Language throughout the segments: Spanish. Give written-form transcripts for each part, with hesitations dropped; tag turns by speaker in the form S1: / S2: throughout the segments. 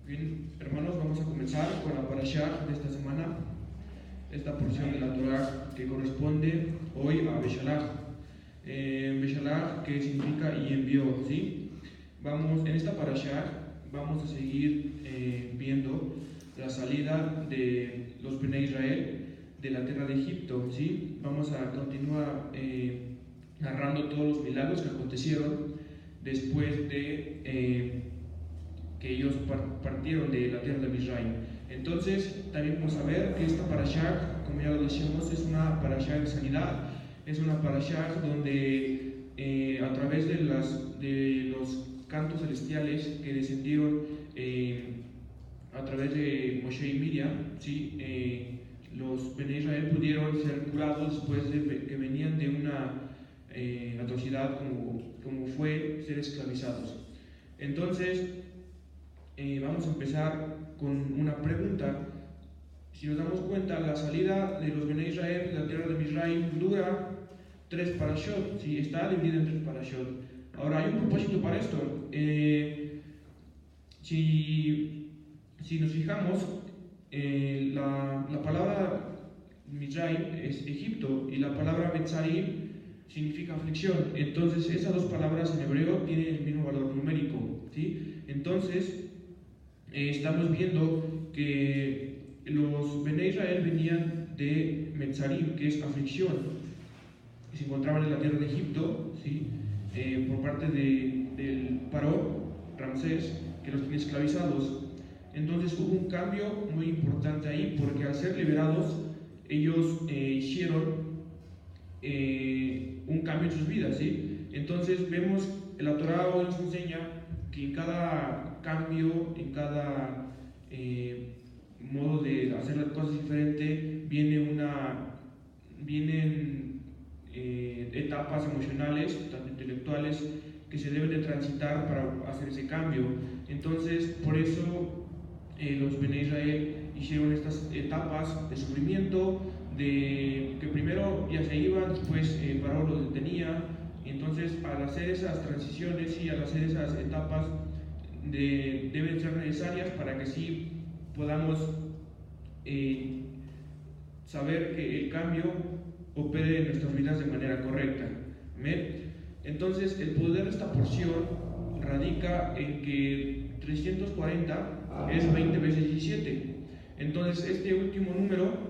S1: Bien, hermanos, vamos a comenzar con la parashá de esta semana, esta porción de la Torah que corresponde hoy a Beshalach. Beshalach, que significa y envió, ¿sí? En esta parashá vamos a seguir viendo la salida de los Bnei Israel de la tierra de Egipto, ¿sí? Vamos a continuar narrando todos los milagros que acontecieron después de que ellos partieron de la tierra de Israel. Entonces, también vamos a ver que esta parashá, como ya lo decíamos, es una parashá de sanidad, es una parashá donde a través de los cantos celestiales que descendieron a través de Moshe y Miriam, ¿sí? Los Bnei Israel pudieron ser curados después de que venían de una atrocidad como fue ser esclavizados. Entonces, vamos a empezar con una pregunta. Si nos damos cuenta, la salida de los Bnei Israel de la tierra de Israel dura 3 parashot, ¿sí? Está dividida en 3 parashot. Ahora, hay un propósito para esto. Si nos fijamos, la palabra Mizraim es Egipto y la palabra Metzarim significa aflicción. Entonces, esas dos palabras en hebreo tienen el mismo valor numérico, ¿sí? Entonces, estamos viendo que los Bnei Israel venían de Metzarim, que es aflicción, que se encontraban en la tierra de Egipto, ¿sí? Por parte del Paró, Ramsés, que los tenía esclavizados. Entonces hubo un cambio muy importante ahí, porque al ser liberados, ellos hicieron un cambio en sus vidas, ¿sí? Entonces vemos, la Torah hoy nos enseña que en cada cambio, en cada modo de hacer las cosas diferente, vienen etapas emocionales, tanto intelectuales, que se deben de transitar para hacer ese cambio. Entonces, por eso los Bnei Israel hicieron estas etapas de sufrimiento, de que primero ya se iban, después Paró los detenía. Entonces, al hacer esas transiciones y al hacer esas etapas deben ser necesarias para que sí podamos saber que el cambio opere en nuestras vidas de manera correcta. ¿Amén? Entonces, el poder de esta porción radica en que 340 es 20 veces 17. Entonces, este último número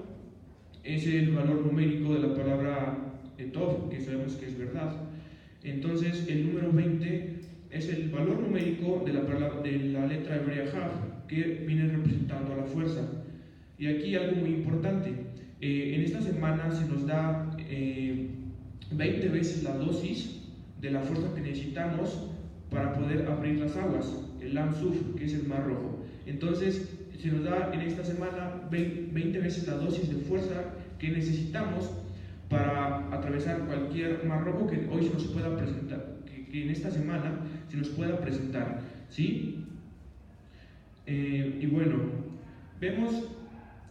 S1: es el valor numérico de la palabra Tov, que sabemos que es verdad. Entonces, el número 20 es el valor numérico de la letra hebrea Jav, que viene representando a la fuerza. Y aquí algo muy importante. En esta semana se nos da 20 veces la dosis de la fuerza que necesitamos para poder abrir las aguas, el Lam Suf, que es el Mar Rojo. Entonces, se nos da en esta semana 20 veces la dosis de fuerza que necesitamos para atravesar cualquier Mar Rojo que hoy se nos pueda presentar, que en esta semana se nos pueda presentar, ¿sí? Y bueno, vemos,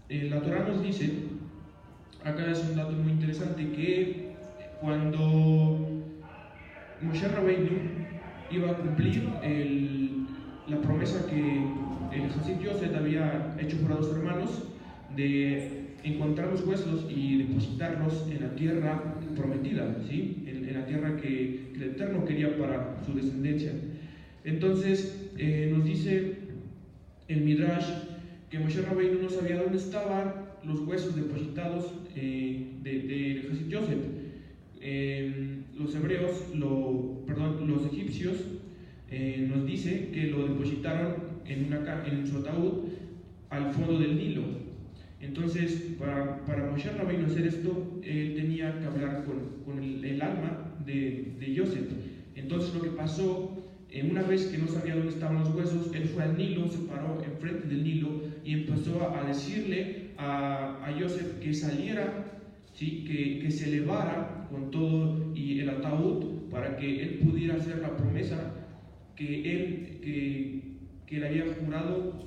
S1: la Torah nos dice, acá es un dato muy interesante, que cuando Moshe Rabbeinu iba a cumplir la promesa que el Hasid Yosef había hecho por los hermanos de encontrar los huesos y depositarlos en la tierra prometida, ¿sí? En la tierra que el Eterno quería para su descendencia. Entonces nos dice el Midrash que Moshe Rabbeinu no sabía dónde estaban los huesos depositados de Hasid Yosef. Los egipcios nos dice que lo depositaron en su ataúd al fondo del Nilo. Entonces, para Moshe Rabbeinu hacer esto, él tenía que hablar con el alma de Yosef. Entonces, lo que pasó, una vez que no sabía dónde estaban los huesos, él fue al Nilo, se paró enfrente del Nilo y empezó a decirle a Yosef que saliera, ¿sí? que se elevara con todo y el ataúd para que él pudiera hacer la promesa que le había jurado,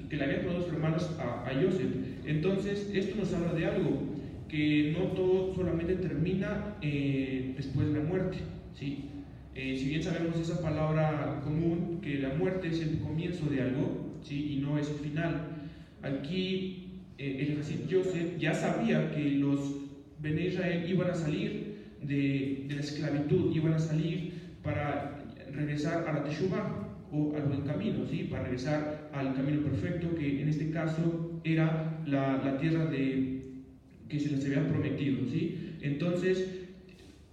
S1: que le habían jurado sus hermanos a Yosef. Entonces, esto nos habla de algo, que no todo solamente termina después de la muerte, ¿sí? Si bien sabemos esa palabra común, que la muerte es el comienzo de algo, ¿sí? Y no es el final, aquí el Hasid Yosef ya sabía que los Bene Israel iban a salir de la esclavitud, iban a salir para regresar a la Teshuvah, o al buen camino, ¿sí? Para regresar al camino perfecto, que en este caso era la tierra que se les había prometido, ¿sí? Entonces,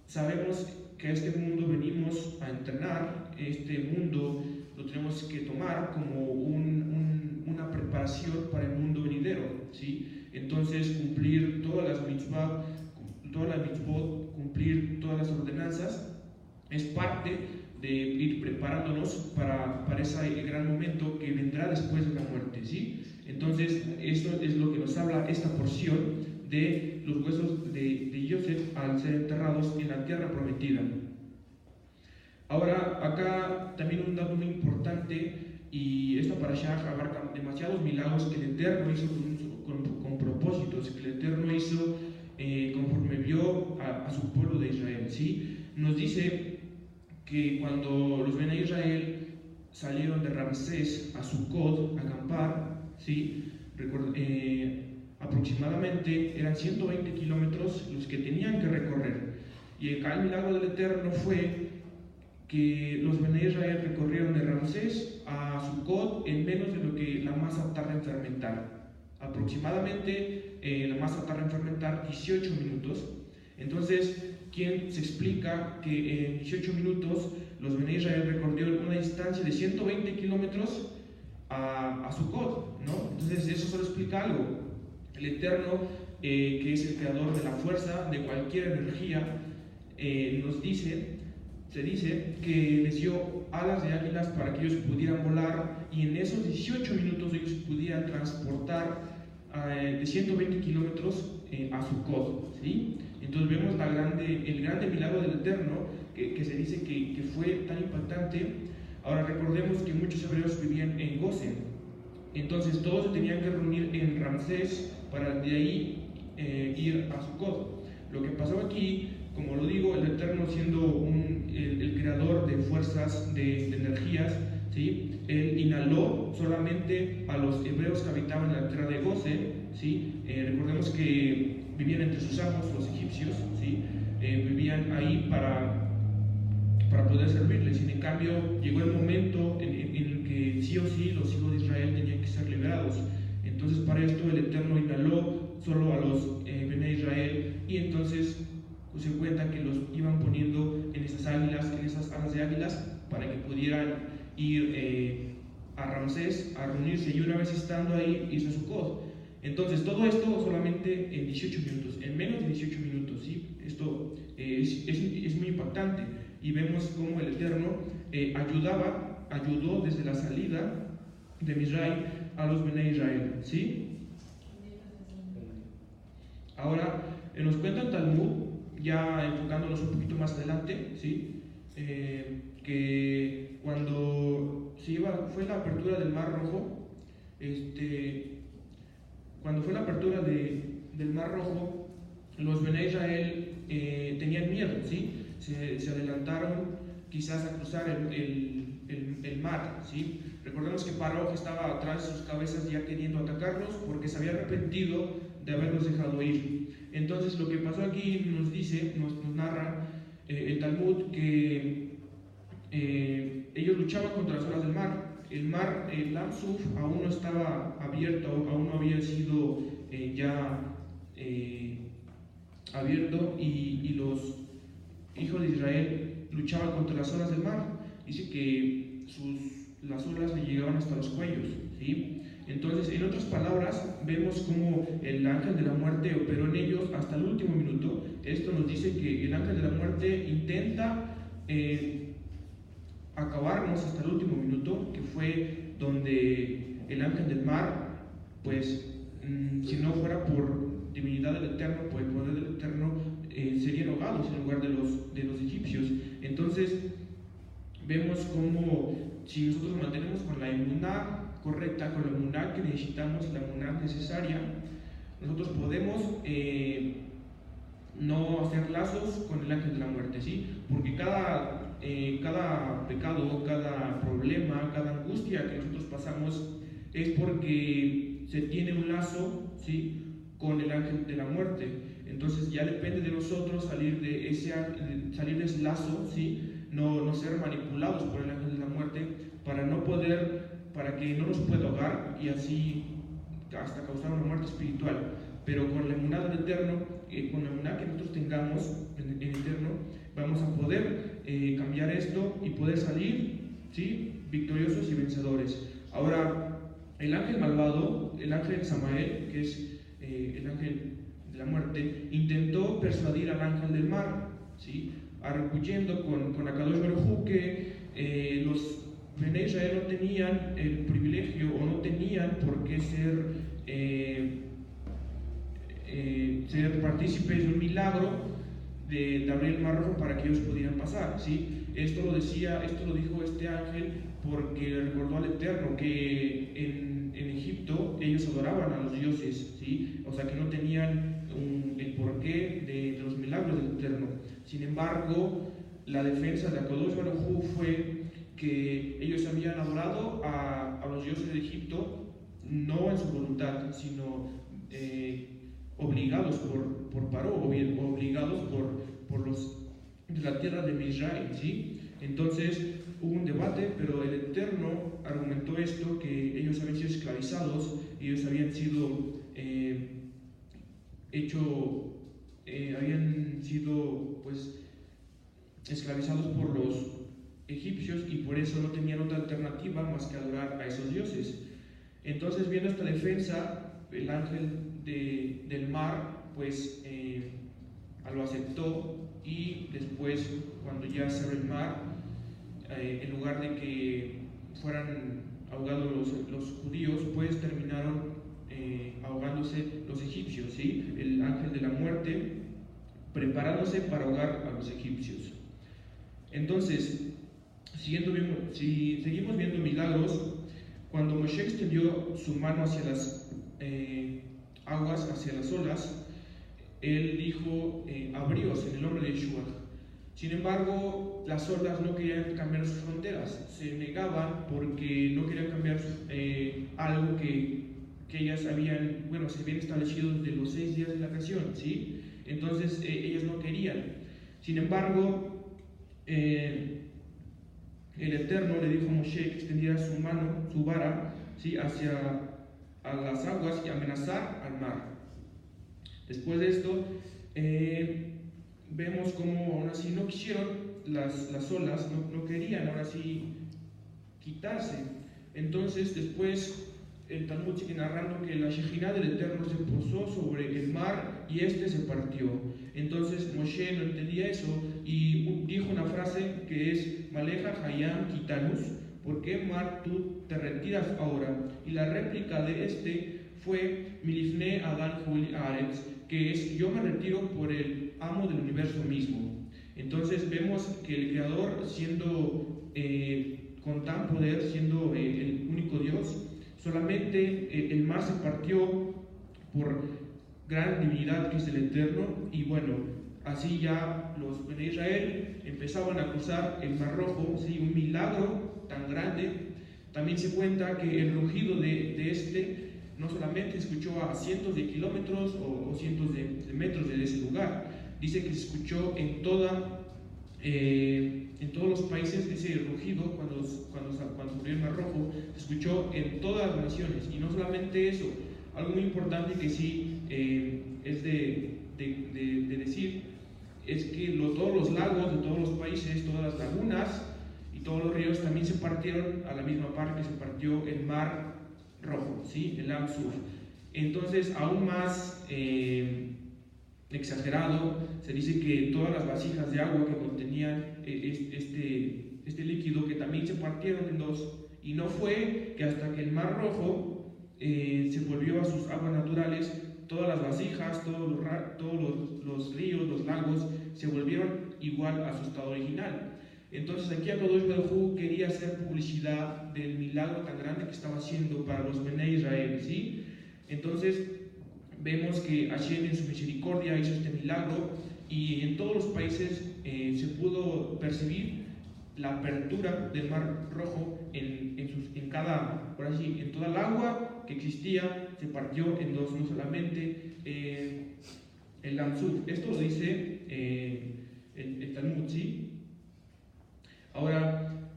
S1: sabemos que a este mundo venimos a entrenar, este mundo lo tenemos que tomar como una preparación para el mundo venidero, ¿sí? Entonces, cumplir todas las mitzvot, cumplir todas las ordenanzas, es parte de ir preparándonos para ese gran momento que vendrá después de la muerte, ¿sí? Entonces, esto es lo que nos habla esta porción de los huesos de Yosef al ser enterrados en la tierra prometida. Ahora, acá también un dato muy importante, y esta parashá abarca demasiados milagros que el Eterno hizo con propósitos, que el Eterno hizo conforme vio a su pueblo de Israel, ¿sí? Nos dice que cuando los Bene Israel salieron de Ramsés a Sucot a acampar, ¿sí? Aproximadamente eran 120 kilómetros los que tenían que recorrer. Y el milagro del Eterno fue que los Bene Israel recorrieron de Ramsés a Sucot en menos de lo que la masa tarda en fermentar. Aproximadamente la masa tarda en fermentar 18 minutos. Entonces, ¿quién se explica que en 18 minutos los Bene Israel recorrieron una distancia de 120 kilómetros a Sucot, ¿no? Entonces, eso solo explica algo. El Eterno, que es el creador de la fuerza, de cualquier energía, se dice que les dio alas de águilas para que ellos pudieran volar, y en esos 18 minutos ellos pudieran transportar de 120 kilómetros a Sucot, ¿sí? Entonces vemos el grande milagro del Eterno, que se dice que fue tan impactante. Ahora recordemos que muchos hebreos vivían en Gosen, entonces todos se tenían que reunir en Ramsés para de ahí ir a Sucot. Lo que pasó aquí, como lo digo, el Eterno siendo el creador de fuerzas, de energías, ¿sí? Él inhaló solamente a los hebreos que habitaban en la tierra de Gosen, ¿sí? Recordemos que vivían entre sus amos, los egipcios, ¿sí? Vivían ahí para poder servirles, y en cambio llegó el momento en el que sí o sí los hijos de Israel tenían que ser liberados. Entonces, para esto el Eterno inhaló solo a los Bene Israel, y entonces se cuenta que los iban poniendo en esas alas de águilas, para que pudieran ir a Ramsés a reunirse, y una vez estando ahí, irse a Sucot. Entonces, todo esto solamente en 18 minutos, en menos de 18 minutos, ¿sí? Esto es muy impactante, y vemos cómo el Eterno ayudó desde la salida de Misraim a los Bene Israel, ¿sí? Ahora, nos cuenta el Talmud, ya enfocándonos un poquito más adelante, ¿sí? Que cuando fue la apertura del Mar Rojo, cuando fue la apertura del Mar Rojo, los Bene Israel tenían miedo, ¿sí? Se adelantaron quizás a cruzar el mar, ¿sí? Recordemos que Paró estaba atrás de sus cabezas ya queriendo atacarlos, porque se había arrepentido de haberlos dejado ir. Entonces, lo que pasó aquí nos narra el Talmud, que ellos luchaban contra las olas del mar. El mar, el Lam Suf, aún no estaba abierto, aún no había sido abierto, y los hijos de Israel luchaban contra las olas del mar. Dice que las olas le llegaban hasta los cuellos, ¿sí? Entonces, en otras palabras, vemos cómo el ángel de la muerte operó en ellos hasta el último minuto. Esto nos dice que el ángel de la muerte intenta acabarnos hasta el último minuto, que fue donde el ángel del mar, pues, si no fuera por divinidad del Eterno, por el poder del Eterno, serían ahogados en lugar de los egipcios. Entonces, vemos cómo, si nosotros mantenemos con la emuná correcta, con la emuná que necesitamos, la emuná necesaria, nosotros podemos no hacer lazos con el ángel de la muerte, ¿sí? Porque cada cada pecado, cada problema, cada angustia que nosotros pasamos es porque se tiene un lazo, ¿sí?, con el ángel de la muerte. Entonces ya depende de nosotros salir de ese lazo, ¿sí?, no ser manipulados por el ángel de la muerte para que no nos pueda ahogar y así hasta causar una muerte espiritual. Pero con la emuná del Eterno, con la emuná que nosotros tengamos en el Eterno, vamos a poder cambiar esto y poder salir, ¿sí?, victoriosos y vencedores. Ahora, el ángel malvado, el ángel Samael, que es el ángel de la muerte, intentó persuadir al ángel del mar, ¿sí?, arguyendo con Akadosh Baruj Hu que los Bnei Israel no tenían el privilegio o no tenían por qué ser partícipes de un milagro de abrir el mar rojo para que ellos pudieran pasar, ¿sí? Esto lo dijo este ángel porque le recordó al Eterno que en Egipto ellos adoraban a los dioses, ¿sí? O sea que no tenían el porqué de los milagros del Eterno. Sin embargo, la defensa de Akadosh Baruj Hu fue que ellos habían adorado a los dioses de Egipto no en su voluntad, sino obligados por Paró, o bien obligados por los de la tierra de Misraim, ¿sí? Entonces hubo un debate, pero el Eterno argumentó esto, que ellos habían sido esclavizados, ellos habían sido pues esclavizados por los egipcios y por eso no tenían otra alternativa más que adorar a esos dioses. Entonces, viendo esta defensa, el ángel del mar pues lo aceptó, y después, cuando ya cerró el mar, en lugar de que fueran ahogados los judíos, pues terminaron ahogándose los egipcios, ¿sí? El ángel de la muerte preparándose para ahogar a los egipcios. Entonces, si seguimos viendo milagros, cuando Moshe extendió su mano hacia las aguas, hacia las olas, él dijo, abríos en el nombre de Yeshua. Sin embargo, las olas no querían cambiar sus fronteras, se negaban porque no querían cambiar algo que ellas se habían establecido desde los 6 días de la creación, ¿sí? Entonces ellas no querían. Sin embargo, el Eterno le dijo a Moshe que extendiera su mano, su vara, ¿sí?, hacia las aguas y amenazar al mar. Después de esto, vemos como ahora sí no quisieron las olas, no querían ahora sí quitarse. Entonces, después el Talmud sigue narrando que la Shejinah del Eterno se posó sobre el mar y se partió. Entonces Moshe no entendía eso y dijo una frase que es Maleja Hayam Kitanus, ¿por qué mar tú te retiras ahora? Y la réplica de fue Milifne Adán Juli Aretz, que es yo me retiro por el amo del universo mismo. Entonces vemos que el Creador, siendo con tan poder, siendo el único Dios, solamente el mar se partió por gran divinidad que es el Eterno, y bueno, así ya los de Israel empezaban a cruzar el Mar Rojo, ¿sí? Un milagro tan grande. También se cuenta que el rugido de no solamente escuchó a cientos de kilómetros o cientos de metros de ese lugar, dice que se escuchó en todos los países ese rugido cuando abrió el Mar Rojo, se escuchó en todas las naciones. Y no solamente eso, algo muy importante que sí es de decir, es que todos los lagos de todos los países, todas las lagunas y todos los ríos también se partieron a la misma par que se partió el Mar Rojo, ¿sí? El Am Sur. Entonces, aún más exagerado, se dice que todas las vasijas de agua que contenían este líquido, que también se partieron en dos, y no fue que hasta que el Mar Rojo se volvió a sus aguas naturales, todas las vasijas, todos los ríos, los lagos se volvieron igual a su estado original. Entonces aquí Akadosh Baruj Hu quería hacer publicidad del milagro tan grande que estaba haciendo para los Bnei Israel, ¿sí? Entonces vemos que Hashem en su misericordia hizo este milagro, y en todos los países se pudo percibir la apertura del Mar Rojo en cada, por así, en toda el agua que existía, se partió en dos, no solamente el Lamsuf. Esto lo dice el Talmud, ¿sí? Ahora,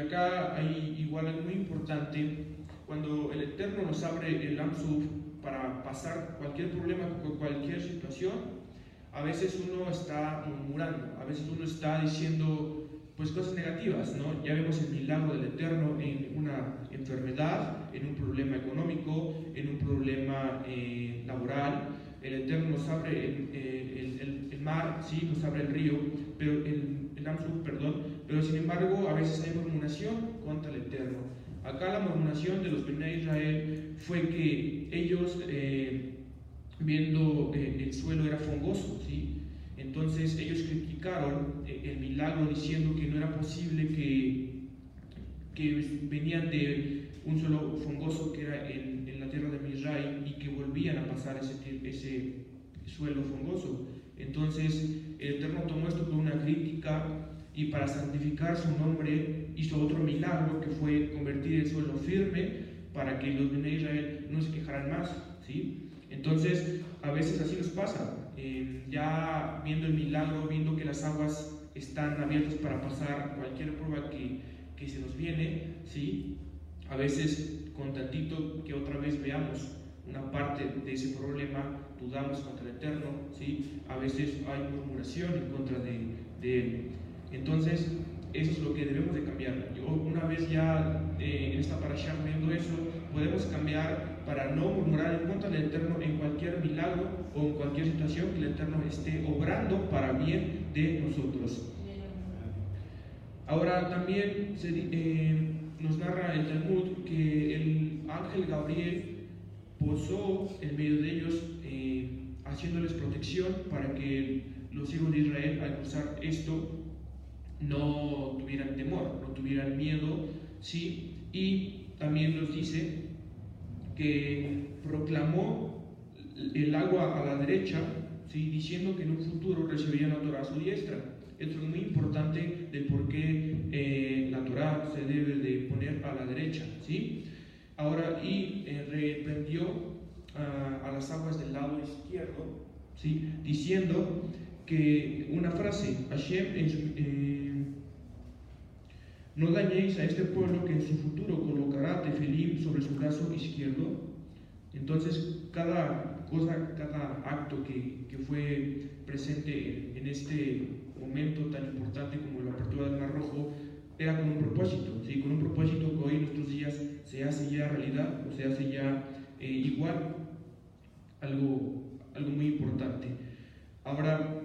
S1: acá hay igual algo muy importante. Cuando el Eterno nos abre el Lamsuf para pasar cualquier problema, cualquier situación, a veces uno está murmurando, a veces uno está diciendo pues cosas negativas, ¿no? Ya vemos el milagro del Eterno en una enfermedad, en un problema económico, en un problema laboral. El Eterno nos abre el mar, ¿sí? Nos abre el río, pero el Lamsuf, perdón, pero sin embargo a veces hay murmuración contra el Eterno. Acá la murmuración de los Bnei Israel fue que ellos, viendo el suelo era fangoso, ¿sí? Entonces ellos criticaron el milagro diciendo que no era posible que venían de un suelo fangoso que era en la tierra de Misraim y que volvían a pasar ese suelo fangoso. Entonces el Eterno tomó esto como una crítica y para santificar su nombre hizo otro milagro que fue convertir el suelo firme para que los Bnei Israel no se quejaran más, ¿sí? Entonces a veces así nos pasa, ya viendo el milagro, viendo que las aguas están abiertas para pasar cualquier prueba que se nos viene, ¿sí? A veces con tantito que otra vez veamos una parte de ese problema, dudamos contra el Eterno, ¿sí? A veces hay murmuración en contra de Él. Entonces, eso es lo que debemos de cambiar. Una vez ya en esta parasha viendo eso, podemos cambiar para no murmurar en contra del Eterno en cualquier milagro o en cualquier situación que el Eterno esté obrando para bien de nosotros. Ahora también nos narra el Talmud que el ángel Gabriel posó en medio de ellos, haciéndoles protección para que los hijos de Israel al cruzar esto no tuvieran temor, no tuvieran miedo, ¿sí? Y también nos dice que proclamó el agua a la derecha, ¿sí? Diciendo que en un futuro recibirían la Torah a su diestra. Esto es muy importante del por qué la Torah se debe de poner a la derecha, ¿sí? Ahora, y reprendió a las aguas del lado izquierdo, ¿sí? Diciendo que una frase, Hashem, no dañéis a este pueblo que en su futuro colocará tefilim sobre su brazo izquierdo. Entonces, cada cosa, cada acto que fue presente en este momento tan importante como la apertura del Mar Rojo era con un propósito, ¿sí? Con un propósito que hoy en nuestros días se hace ya realidad, o se hace ya igual, algo muy importante. Ahora,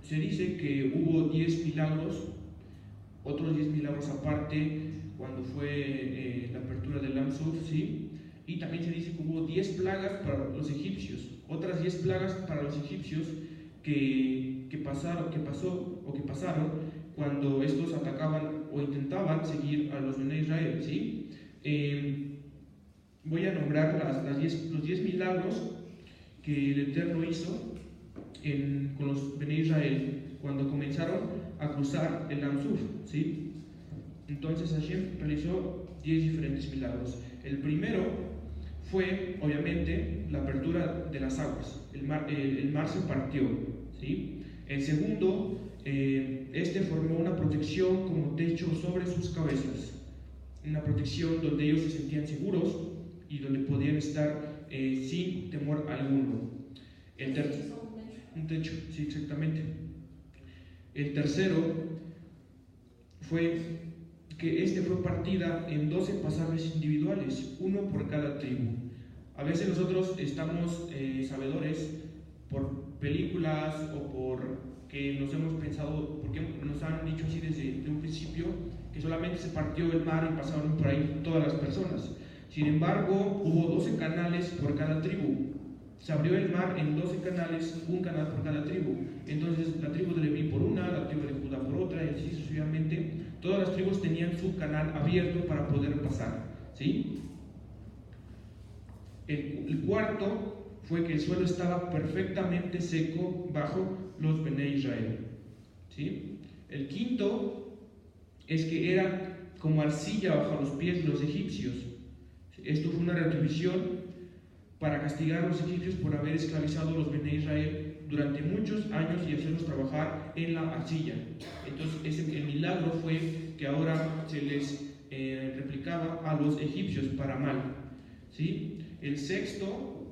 S1: se dice que hubo 10 milagros, otros 10 milagros aparte cuando fue la apertura del Lamsuf, ¿sí? Y también se dice que hubo 10 plagas para los egipcios, otras 10 plagas para los egipcios que pasaron cuando estos atacaban o intentaban seguir a los Bnei Israel, ¿sí? Voy a nombrar los 10 milagros que el Eterno hizo con los Bnei Israel cuando comenzaron a cruzar el Lamsuf, ¿sí? Entonces Hashem realizó 10 diferentes milagros. El primero fue, obviamente, la apertura de las aguas. El mar se partió, ¿sí? El segundo, formó una protección como techo sobre sus cabezas. Una protección donde ellos se sentían seguros y donde podían estar sin temor alguno. Un techo, sí, exactamente. El tercero fue que fue partida en 12 pasajes individuales, uno por cada tribu. A veces nosotros estamos sabedores por películas o por que nos hemos pensado, porque nos han dicho así desde un principio, que solamente se partió el mar y pasaron por ahí todas las personas. Sin embargo, hubo 12 canales por cada tribu. Se abrió el mar en 12 canales, un canal por cada tribu. Entonces, la tribu de Leví por una, la tribu de Judá por otra, y así sucesivamente. Todas las tribus tenían su canal abierto para poder pasar, ¿sí? El cuarto fue que el suelo estaba perfectamente seco bajo los Bnei Israel, ¿sí? El quinto es que era como arcilla bajo los pies de los egipcios. Esto fue una retribución para castigar a los egipcios por haber esclavizado a los Bene Israel durante muchos años y hacerlos trabajar en la arcilla. Entonces el milagro fue que ahora se les replicaba a los egipcios para mal, ¿sí? El sexto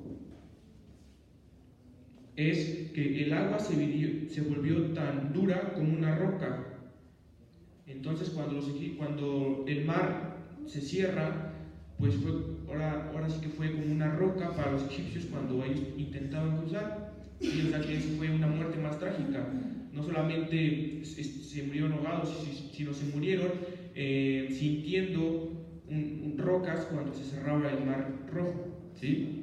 S1: es que el agua se volvió tan dura como una roca. Entonces cuando el mar se cierra, pues ahora sí que fue como una roca para los egipcios cuando ellos intentaban cruzar. Y o sea que eso fue una muerte más trágica. No solamente se murieron ahogados, sino se murieron sintiendo rocas cuando se cerraba el mar rojo, ¿sí?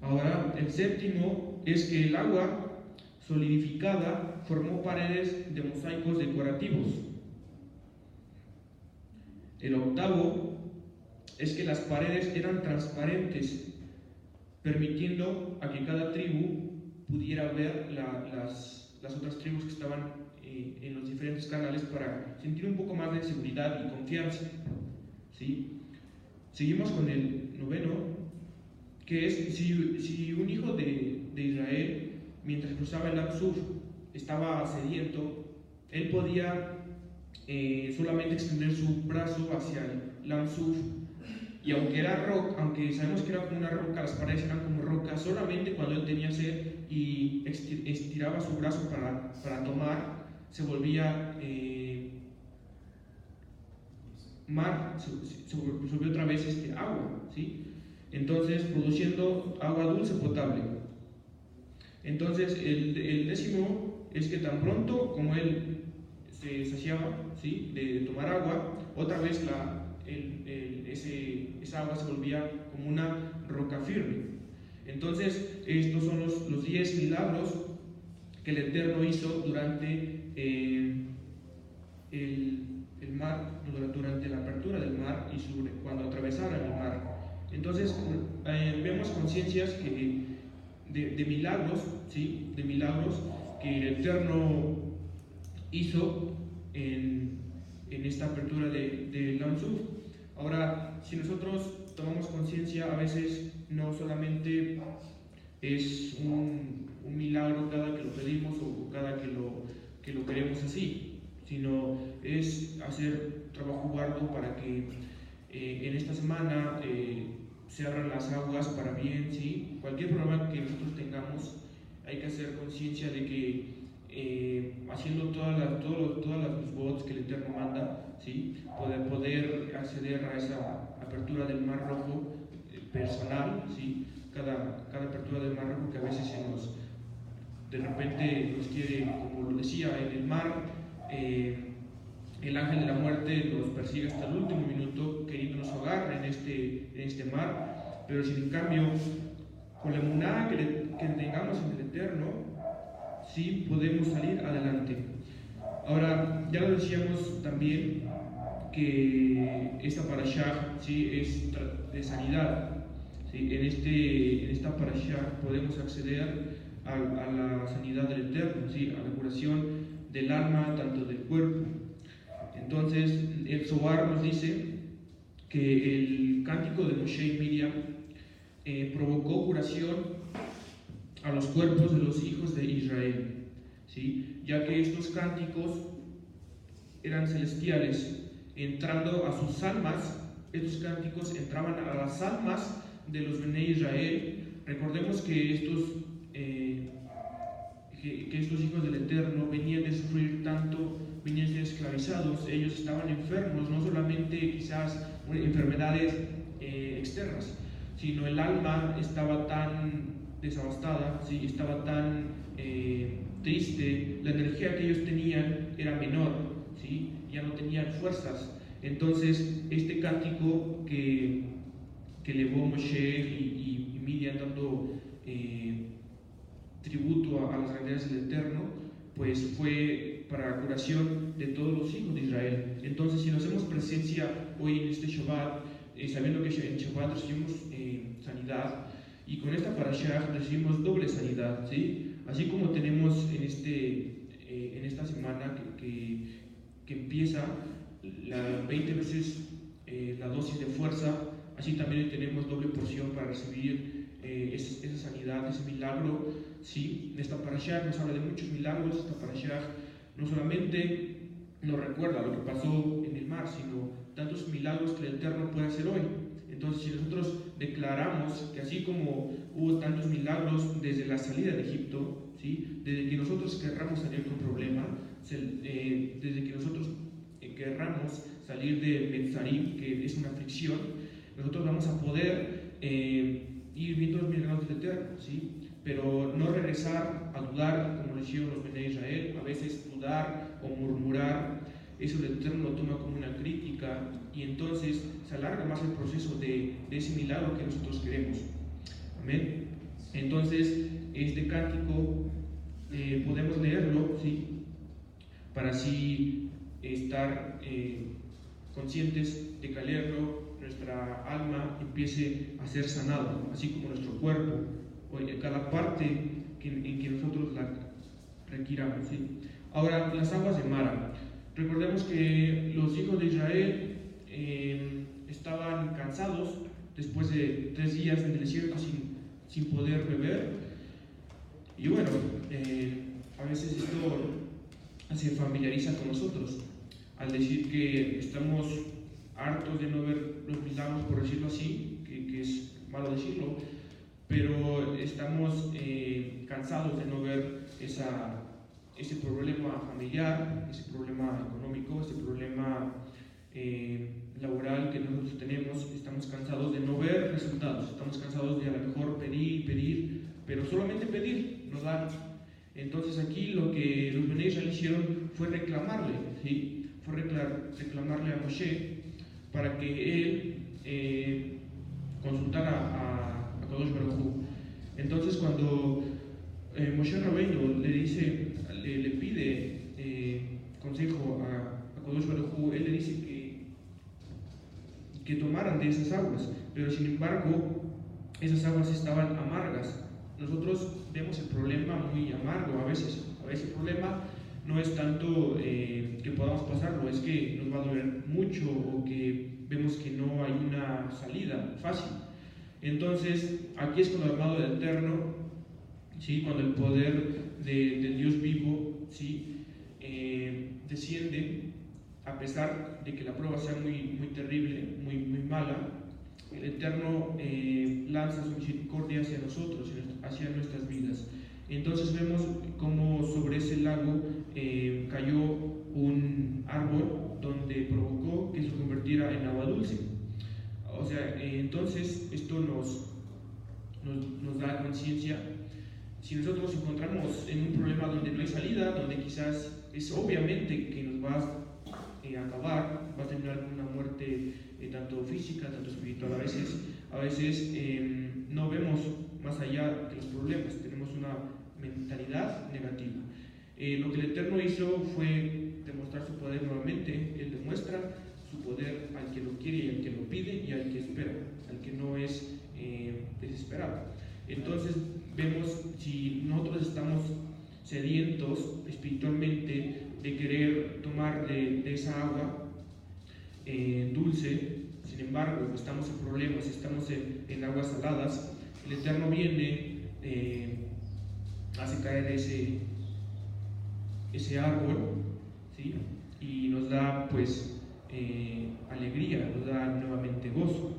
S1: Ahora, el séptimo es que el agua solidificada formó paredes de mosaicos decorativos. El octavo es que las paredes eran transparentes, permitiendo a que cada tribu pudiera ver las otras tribus que estaban en los diferentes canales para sentir un poco más de seguridad y confianza, ¿sí? Seguimos con el noveno, que es si un hijo de Israel, mientras cruzaba el Lam Suf, estaba sediento, él podía solamente extender su brazo hacia el Lam Suf, y aunque sabemos que era como una roca, las paredes eran como rocas, solamente cuando él tenía sed y estiraba su brazo para tomar, se volvía mar, se volvió otra vez agua, ¿sí? Entonces, produciendo agua dulce potable. Entonces, el décimo es que tan pronto como él se saciaba, ¿sí?, de tomar agua, otra vez esa agua se volvía como una roca firme. Entonces, estos son los 10 milagros que el Eterno hizo durante el mar, durante la apertura del mar y cuando atravesaron el mar. Entonces, vemos conciencias de milagros, ¿sí?, de milagros que el Eterno hizo en esta apertura de Lam Suf. Ahora, si nosotros tomamos conciencia, a veces no solamente es un milagro cada que lo pedimos o cada que lo queremos así, sino es hacer trabajo arduo para que en esta semana se abran las aguas para bien, ¿sí? Cualquier problema que nosotros tengamos, hay que hacer conciencia de que haciendo todas las bots que el Eterno manda, ¿sí?, poder acceder a esa apertura del Mar Rojo personal, ¿sí? Cada apertura del Mar Rojo que a veces de repente nos quiere, como lo decía, en el mar, el ángel de la muerte nos persigue hasta el último minuto queriéndonos ahogar en este mar, pero si en cambio con la emuná que tengamos en el Eterno, sí podemos salir adelante. Ahora, ya lo decíamos también que esta parashá, ¿sí?, es de sanidad, ¿sí? En esta parashá podemos acceder a la sanidad del Eterno, ¿sí?, a la curación del alma, tanto del cuerpo. Entonces, el Zohar nos dice que el cántico de Moshe y Miriam provocó curación a los cuerpos de los hijos de Israel, ¿sí?, ya que estos cánticos eran celestiales, entrando a sus almas. Estos cánticos entraban a las almas de los Bene Israel. Recordemos que estos hijos del Eterno venían de sufrir tanto, venían de ser esclavizados, ellos estaban enfermos, no solamente quizás enfermedades externas, sino el alma estaba tan desabastada, ¿sí?, estaba tan triste, la energía que ellos tenían era menor, ¿sí?, ya no tenían fuerzas. Entonces, este cántico que elevó Moshe y Miriam dando tributo a las grandezas del Eterno, pues fue para la curación de todos los hijos de Israel. Entonces, si nos hacemos presencia hoy en este Shabbat, sabiendo que en Shabbat recibimos sanidad, y con esta parashá recibimos doble sanidad, ¿sí? Así como tenemos en en esta semana que empieza 20 veces la dosis de fuerza. Así también tenemos doble porción para recibir esa sanidad, ese milagro. ¿Sí? Esta parashá nos habla de muchos milagros. Esta parashá no solamente nos recuerda lo que pasó en el mar, sino tantos milagros que el Eterno puede hacer hoy. Entonces, si nosotros declaramos que así como hubo tantos milagros desde la salida de Egipto, ¿sí? Desde que nosotros querramos salir de un problema, desde que nosotros querramos salir de Metzarim, que es una aflicción, nosotros vamos a poder ir viendo los milagros del Eterno, ¿sí? Pero no regresar a dudar, como lo hicieron los Bnei Israel. A veces dudar o murmurar, eso el Eterno lo toma como una crítica, y entonces se alarga más el proceso de ese milagro que nosotros queremos. Amén. Entonces, este cántico podemos leerlo, ¿sí? Para así estar conscientes de que al leerlo nuestra alma empiece a ser sanada, así como nuestro cuerpo, o en cada parte en que nosotros la requiramos, ¿sí? Ahora, las aguas de Mara. Recordemos que los hijos de Israel estaban cansados después de 3 días en el desierto sin poder beber. Y bueno, a veces esto se familiariza con nosotros al decir que estamos hartos de no ver los milagros, por decirlo así, que es malo decirlo, pero estamos cansados de no ver ese problema familiar, ese problema económico, ese problema laboral que nosotros tenemos. Estamos cansados de no ver resultados, estamos cansados de a lo mejor pedir, pero solamente pedir, no dar. Entonces aquí lo que los Bnei Israel hicieron fue reclamarle, ¿sí? Fue reclamarle a Moshe para que él consultara a Kadosh Baruj Hu. Entonces cuando Moshe Rabbeinu le pide consejo a Kadosh Baruj Hu, él le dice que tomaran de esas aguas, pero sin embargo esas aguas estaban amargas. Nosotros vemos el problema muy amargo a veces el problema no es tanto que podamos pasarlo, es que nos va a doler mucho, o que vemos que no hay una salida fácil. Entonces aquí es cuando el amado del Eterno, ¿sí? Cuando el poder del Dios vivo, ¿sí? Desciende, a pesar de que la prueba sea muy, muy terrible, muy, muy mala. El Eterno lanza su misericordia hacia nosotros, hacia nuestras vidas. Entonces vemos cómo sobre ese lago cayó un árbol donde provocó que se convirtiera en agua dulce. O sea, entonces esto nos da conciencia. Si nosotros nos encontramos en un problema donde no hay salida, donde quizás es obviamente que nos va a acabar, va a terminar con una muerte tanto física, tanto espiritual, a veces no vemos más allá de los problemas, tenemos una mentalidad negativa. Lo que el Eterno hizo fue demostrar su poder nuevamente. Él demuestra su poder al que lo quiere y al que lo pide y al que espera, al que no es desesperado. Entonces vemos, si nosotros estamos sedientos espiritualmente de querer tomar de esa agua dulce, sin embargo estamos en problemas, estamos en aguas saladas, el Eterno viene, hace caer ese árbol, ¿sí? Y nos da pues alegría, nos da nuevamente gozo.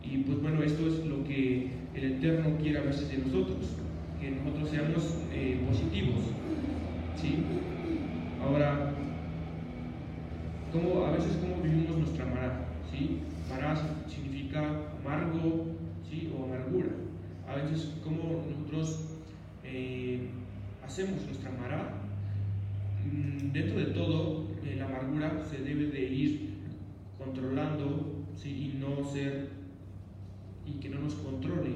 S1: Y pues bueno, esto es lo que el Eterno quiere a veces de nosotros, que nosotros seamos positivos, ¿sí? Ahora, a veces cómo vivimos nuestra mará, ¿sí? Mará significa amargo, ¿sí? O amargura. A veces cómo nosotros hacemos nuestra mará. Dentro de todo, la amargura se debe de ir controlando, ¿sí? Y que no nos controle.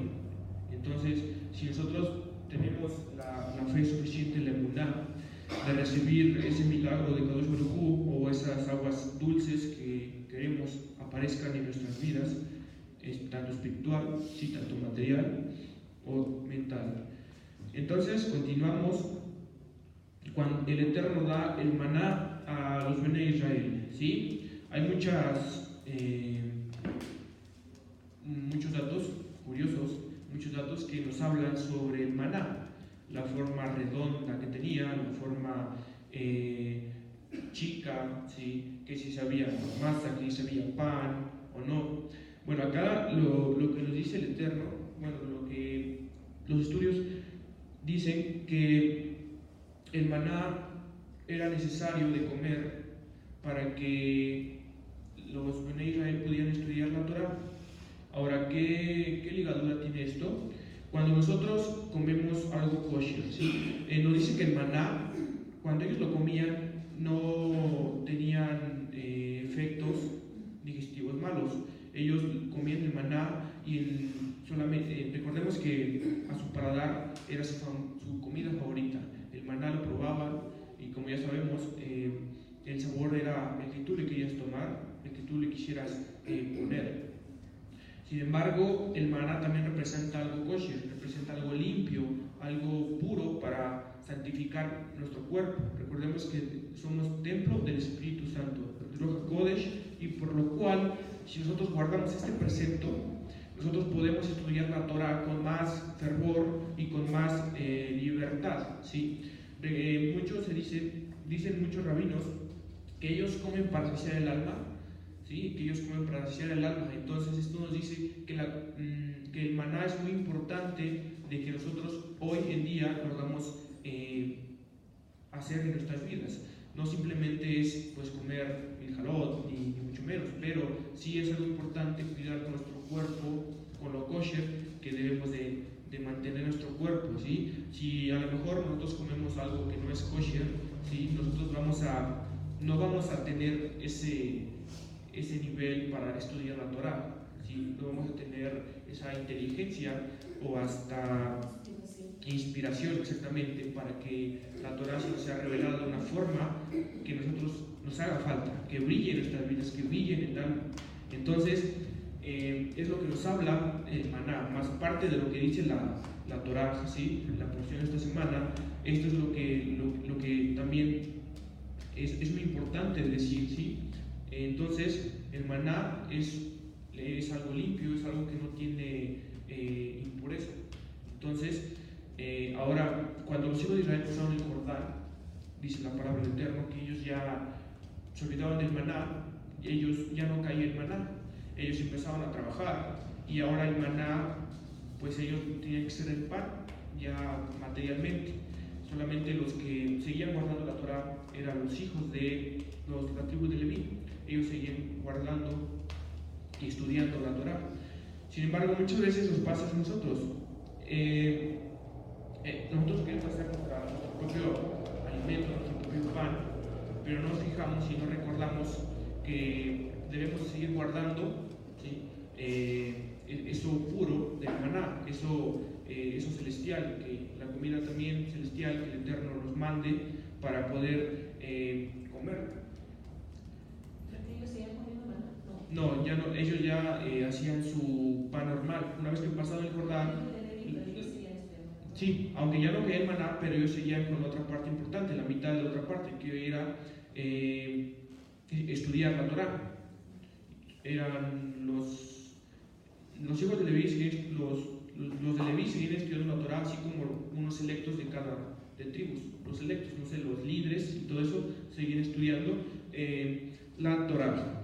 S1: Entonces, si nosotros tenemos la fe suficiente, la emuná, de recibir ese milagro de Kadosh Baruj Hu, o esas aguas dulces que queremos aparezcan en nuestras vidas, tanto espiritual, sí, tanto material o mental. Entonces continuamos cuando el Eterno da el maná a los Bene Israel, ¿sí? Hay muchos datos curiosos, muchos datos que nos hablan sobre el maná, la forma redonda que tenía, la forma chica, ¿sí? Que si sabía masa, que si sabía pan o no. Bueno, acá lo que nos dice el Eterno, bueno, lo que los estudios dicen que el maná era necesario de comer para que los Bene Israel pudieran estudiar la Torah. Ahora, ¿qué ligadura tiene esto? Cuando nosotros comemos algo kosher, ¿sí? Nos dice que el maná, cuando ellos lo comían, no tenían efectos digestivos malos. Ellos comían el maná y solamente, recordemos que a su paladar era su comida favorita. El maná lo probaban y, como ya sabemos, el sabor era el que tú le querías tomar, el que tú le quisieras poner. Sin embargo, el maná también representa algo kosher, representa algo limpio, algo puro para santificar nuestro cuerpo. Recordemos que somos templo del Espíritu Santo, del Ruach HaKodesh, y por lo cual, si nosotros guardamos este precepto, nosotros podemos estudiar la Torah con más fervor y con más libertad, ¿sí? Dicen muchos rabinos que ellos comen para saciar el alma, ¿sí? Que ellos comen para saciar el alma. Entonces esto nos dice que el maná es muy importante, de que nosotros hoy en día lo hagamos hacer en nuestras vidas. No simplemente es pues comer el jalot, ni mucho menos, pero sí es algo importante cuidar con nuestro cuerpo, con lo kosher que debemos de mantener nuestro cuerpo, ¿sí? Si a lo mejor nosotros comemos algo que no es kosher, ¿sí? Nosotros no vamos a tener ese nivel para estudiar la Torah, ¿sí? No vamos a tener esa inteligencia o hasta inspiración exactamente para que la Torah se nos sea revelada de una forma que nosotros nos haga falta, que brille en nuestras vidas, que brille en el alma. Entonces, es lo que nos habla el maná, más parte de lo que dice la Torah, ¿sí? La porción de esta semana. Esto es lo que también es muy importante decir, ¿sí? Entonces, el maná es algo limpio, es algo que no tiene impureza. Entonces, ahora, cuando los hijos de Israel pasaron el Jordán, dice la palabra del Eterno que ellos ya se olvidaban del maná, ellos ya no caía el maná, ellos empezaban a trabajar y ahora el maná, pues ellos tenían que ser el pan ya materialmente. Solamente los que seguían guardando la Torah eran los hijos de la tribu de Leví. Ellos seguían guardando y estudiando la Torah. Sin embargo, muchas veces nos pasa a nosotros. Nosotros queremos hacer nuestro propio alimento, nuestro propio pan, pero no nos fijamos y no recordamos que debemos seguir guardando, ¿sí? Eso puro del maná, eso celestial, que la comida también celestial que el Eterno nos mande para poder comer.
S2: ¿Ellos seguían comiendo maná?
S1: No, ya no, ellos ya hacían su pan normal. Una vez que pasaron el Jordán, sí, aunque ya no caía el maná, pero ellos seguían con la otra parte importante, la mitad de la otra parte, que era estudiar la Torah. Eran los hijos de Leví, los de Leví seguían estudiando la Torah, así como unos selectos de tribus, los selectos, no sé, los líderes y todo eso, seguían estudiando la Torah.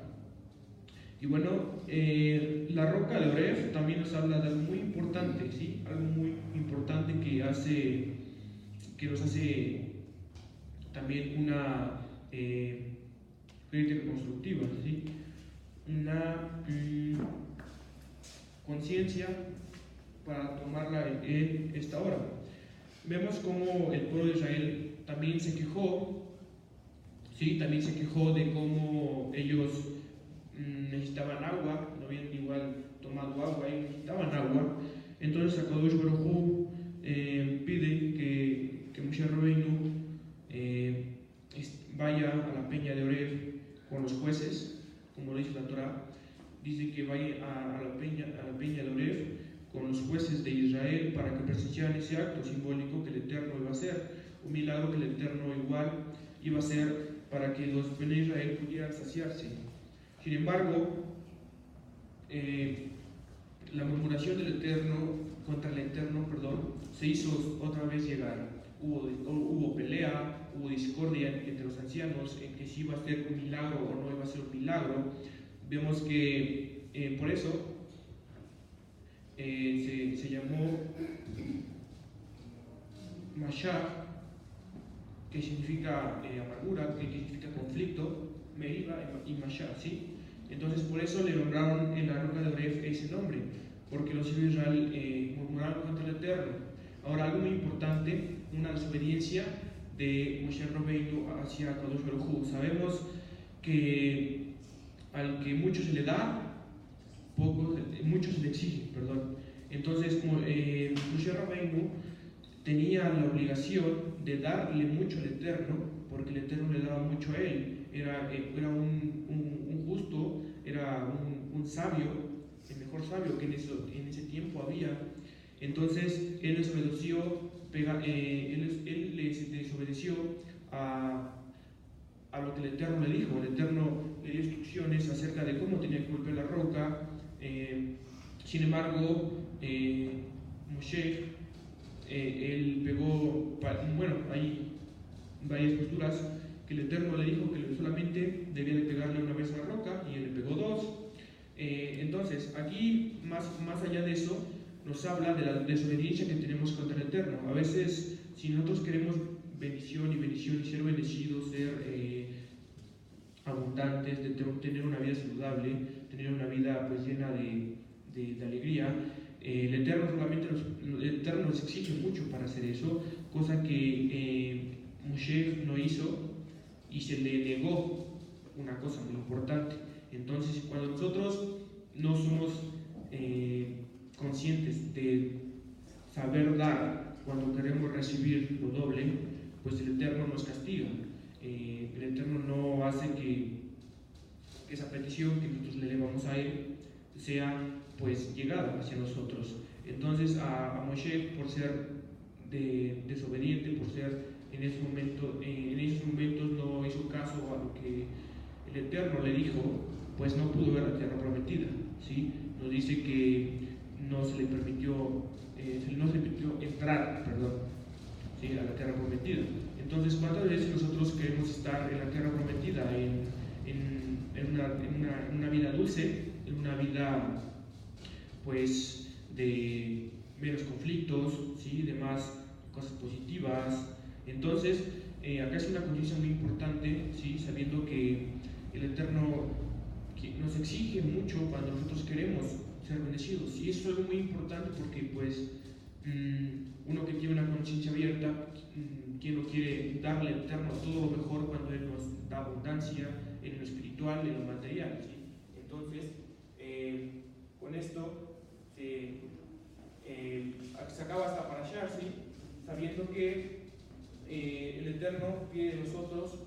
S1: Y bueno, la roca de Oref también nos habla de algo muy importante, ¿sí? Algo muy importante que nos hace también una crítica constructiva, ¿sí? Una conciencia para tomarla en esta hora. Vemos cómo el pueblo de Israel también se quejó, ¿sí? También se quejó de cómo ellos necesitaban agua, no habían igual tomado agua, ellos necesitaban agua. Entonces Akadosh Baruj Hu pide que Moshe Rabbeinu vaya a la peña de Oref con los jueces, como lo dice la Torah. Dice que vaya a la peña de Oref con los jueces de Israel para que presenciaran ese acto simbólico que el Eterno iba a hacer. un milagro que el Eterno igual iba a hacer para que los de Israel pudieran saciarse. Sin embargo, la murmuración del Eterno contra el Eterno, se hizo otra vez llegar. Hubo pelea, hubo discordia entre los ancianos en que si iba a ser un milagro o no iba a ser un milagro. Vemos que por eso se llamó Mashah, que significa amargura, que significa conflicto, Meriba y Mashah, ¿sí? Entonces por eso le nombraron en la roca de Oref ese nombre, porque los hijos de Israel murmuraron contra el Eterno. Ahora, algo muy importante, una desobediencia de Moshe Rabbeinu hacia Kadosh Baruj Hu. Sabemos que al que mucho se le da, mucho se le exige, Entonces, Moshe Rabbeinu tenía la obligación de darle mucho al Eterno, porque el Eterno le daba mucho a él. Era un justo, era un sabio, el mejor sabio que en ese tiempo había. Entonces, él desobedeció, él desobedeció a lo que el Eterno le dijo. El Eterno le dio instrucciones acerca de cómo tenía que golpear la roca. Sin embargo, Moshe, él pegó, hay varias posturas que el Eterno le dijo que solamente debía de pegarle una vez a la roca y él le pegó dos. Entonces, aquí, más allá de eso, nos habla de la desobediencia que tenemos contra el Eterno. A veces, si nosotros queremos bendición y ser bendecidos, ser abundantes, de tener una vida saludable, tener una vida pues llena de alegría, el Eterno nos exige mucho para hacer eso, cosa que Moshe no hizo y se le negó una cosa muy importante. Entonces, cuando nosotros no somos conscientes de saber dar cuando queremos recibir lo doble, pues el Eterno nos castiga. El Eterno no hace que esa petición que nosotros le elevamos a Él sea pues llegada hacia nosotros. Entonces a Moshe, por ser desobediente, por ser en esos momentos no hizo caso a lo que el Eterno le dijo, pues no pudo ver la tierra prometida, ¿sí? Nos dice que no se le permitió entrar, ¿sí? A la tierra prometida. Entonces, ¿cuántas veces nosotros queremos estar en la tierra prometida, en una vida dulce, en una vida pues de menos conflictos, ¿sí? De más cosas positivas? Entonces, acá es una conciencia muy importante, ¿sí? Sabiendo que el Eterno nos exige mucho cuando nosotros queremos ser bendecidos, y eso es algo muy importante porque pues uno que tiene una conciencia abierta, quien no quiere darle al Eterno todo lo mejor cuando Él nos da abundancia en lo espiritual, en lo material, ¿sí? Entonces, con esto se acaba esta parashá, ¿sí? Sabiendo que el Eterno pide de nosotros